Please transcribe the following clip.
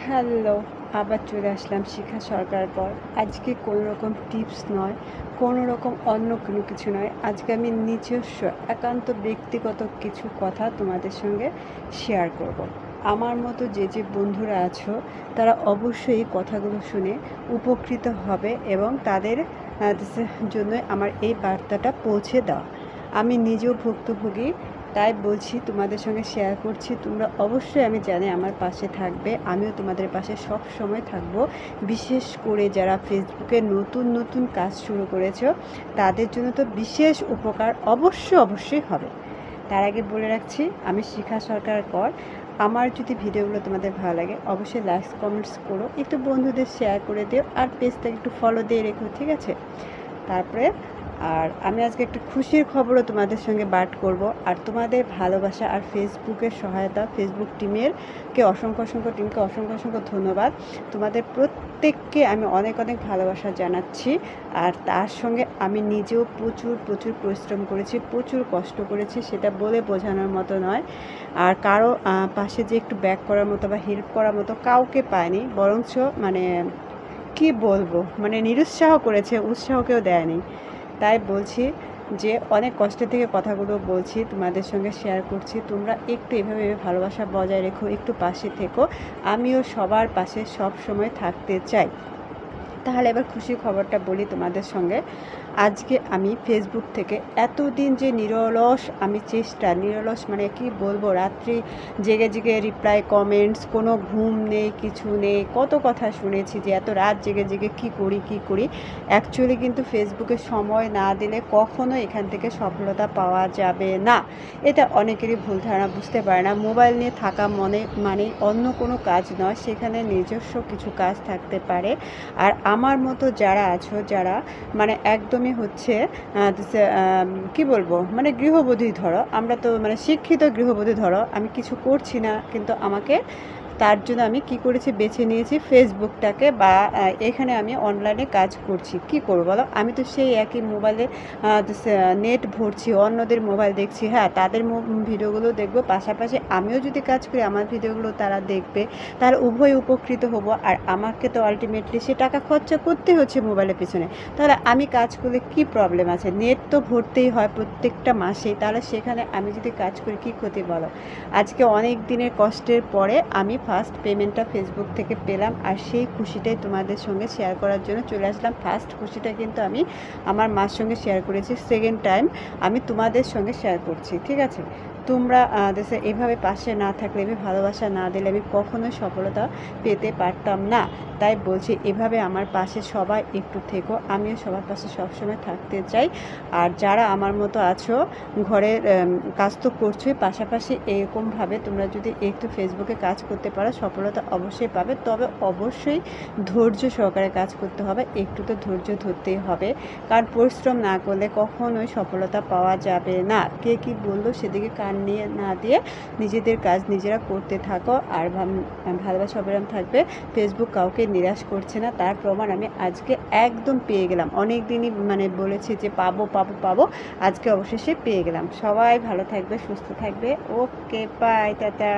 Hello, আবার চলে আসলাম শিখা সরকার পর। আজকে কোনো রকম টিপস নয়, কোনো রকম অন্য কোনো কিছু নয়। আজকে আমি নিজস্ব একান্ত ব্যক্তিগত কিছু কথা তোমাদের সঙ্গে শেয়ার করব। আমার মতো যে বন্ধুরা আছো তারা অবশ্যই এই কথাগুলো শুনে উপকৃত হবে এবং তাদের জন্য আমার এই বার্তাটা পৌঁছে দেওয়া। আমি নিজেও ভুক্তভোগী, তাই বলছি, তোমাদের সঙ্গে শেয়ার করছি। তোমরা অবশ্যই, আমি জানি, আমার পাশে থাকবে। আমিও তোমাদের পাশে সব সময় থাকব। বিশেষ করে যারা ফেসবুকে নতুন নতুন কাজ শুরু করেছো তাদের জন্য তো বিশেষ উপকার অবশ্যই হবে। তার আগে বলে রাখছি, আমি শিখা সরকার কর। আমার যদি ভিডিওগুলো তোমাদের ভালো লাগে অবশ্যই লাইক কমেন্টস করো, একটু বন্ধুদের শেয়ার করে দিও, আর পেজটাকে একটু ফলো দিয়ে রেখো, ঠিক আছে? তারপরে আমি আজকে একটা খুশির খবরও তোমাদের সঙ্গে করব। আর তোমাদের ভালোবাসা আর ফেসবুকের সহায়তা, ফেসবুক টিমকে অসংখ্য ধন্যবাদ। তোমাদের প্রত্যেককে আমি অনেক ভালোবাসা জানাচ্ছি। আর তার সঙ্গে আমি নিজেও প্রচুর পরিশ্রম করেছি, প্রচুর কষ্ট করেছি, সেটা বলে বোঝানোর মতো নয়। আর কারো পাশে যে একটু ব্যাক করার মতো বা হেল্প করার মতো কাউকে পাইনি, বরঞ্চ কি বলবো, নিরুৎসাহ করেছে, উৎসাহ কেউ দেয়নি। তাই বলছি যে অনেক কষ্ট থেকে কথাগুলো বলছি, তোমাদের সঙ্গে শেয়ার করছি। তোমরা একটু এভাবে ভালোবাসা বজায় রেখো, একটু পাশে থেকো। আমিও সবার পাশে সব সময় থাকতে চাই। তাহলে এবার খুশির খবরটা বলি তোমাদের সঙ্গে। আজকে আমি ফেসবুক থেকে এতদিন যে নিরলস কি বলবো, রাত্রি জেগে রিপ্লাই কমেন্টস, কোনো ঘুম নেই, কিছু নেই, কত কথা শুনেছি যে এত রাত জেগে কী করি। অ্যাকচুয়ালি কিন্তু ফেসবুকে সময় না দিলে কখনো এখান থেকে সফলতা পাওয়া যাবে না। এটা অনেকেরই ভুল ধারণা, বুঝতে পারে না। মোবাইল নিয়ে থাকা মানে অন্য কোনো কাজ নয়, সেখানে নিজস্ব কিছু কাজ থাকতে পারে। আর আমার মতো যারা আছো, যারা একদমই হচ্ছে কি বলবো, গৃহবধূ ধরো, আমরা তো শিক্ষিত গৃহবধূ ধরো, আমি কিছু করছি না, কিন্তু আমাকে তার জন্য আমি কি করেছি, বেছে নিয়েছি ফেসবুকটাকে, বা এখানে আমি অনলাইনে কাজ করছি। কি করবো বলো, আমি তো সেই একই মোবাইলে নেট ভরছি, অন্যদের মোবাইল দেখছি, হ্যাঁ তাদের ভিডিওগুলো দেখবো, পাশাপাশি আমিও যদি কাজ করি আমার ভিডিওগুলো তারা দেখবে, তাহলে উভয় উপকৃত হব। আর আমাকে তো আলটিমেটলি সে টাকা খরচা করতে হচ্ছে মোবাইলের পিছনে, তাহলে আমি কাজ করলে কি প্রবলেম আছে? নেট তো ভরতেই হয় প্রত্যেকটা মাসেই, তাহলে সেখানে আমি যদি কাজ করি কি ক্ষতি বলো? আজকে অনেক দিনের কষ্টের পরে আমি ফার্স্ট পেমেন্টটা ফেসবুক থেকে পেলাম, আর সেই খুশিটাই তোমাদের সঙ্গে শেয়ার করার জন্য চলে আসলাম। ফার্স্ট খুশিটা কিন্তু আমি আমার মার সঙ্গে শেয়ার করেছি, সেকেন্ড টাইম আমি তোমাদের সঙ্গে শেয়ার করছি, ঠিক আছে? তোমরা দেশে এভাবে পাশে না থাকলে, এভাবে ভালোবাসা না দিলে আমি কখনোই সফলতা পেতে পারতাম না। তাই বলছি, এভাবে আমার পাশে সবাই একটু থেকো, আমিও সবার পাশে সবসময় থাকতে চাই। আর যারা আমার মতো আছো, ঘরের কাজ তো করছোই, পাশাপাশি এরকমভাবে তোমরা যদি একটু ফেসবুকে কাজ করতে পারো সফলতা অবশ্যই পাবে। তবে অবশ্যই ধৈর্য সহকারে কাজ করতে হবে, একটু তো ধৈর্য ধরতেই হবে, কারণ পরিশ্রম না করলে কখনোই সফলতা পাওয়া যাবে না। কে কী বললো সেদিকে কান নিয়ে না দিয়ে নিজেদের কাজ নিজেরা করতে থাকো, আর ভালোবাসা অবিরাম থাকবে। ফেসবুক কাউকে নিরাশ করছে না, তার প্রমাণ আমি আজকে একদম পেয়ে গেলাম। অনেক দিনই বলেছি যে পাবো, আজকে অবশেষে পেয়ে গেলাম। সবাই ভালো থাকবে, সুস্থ থাকবে। ওকে, বাই, টাটা।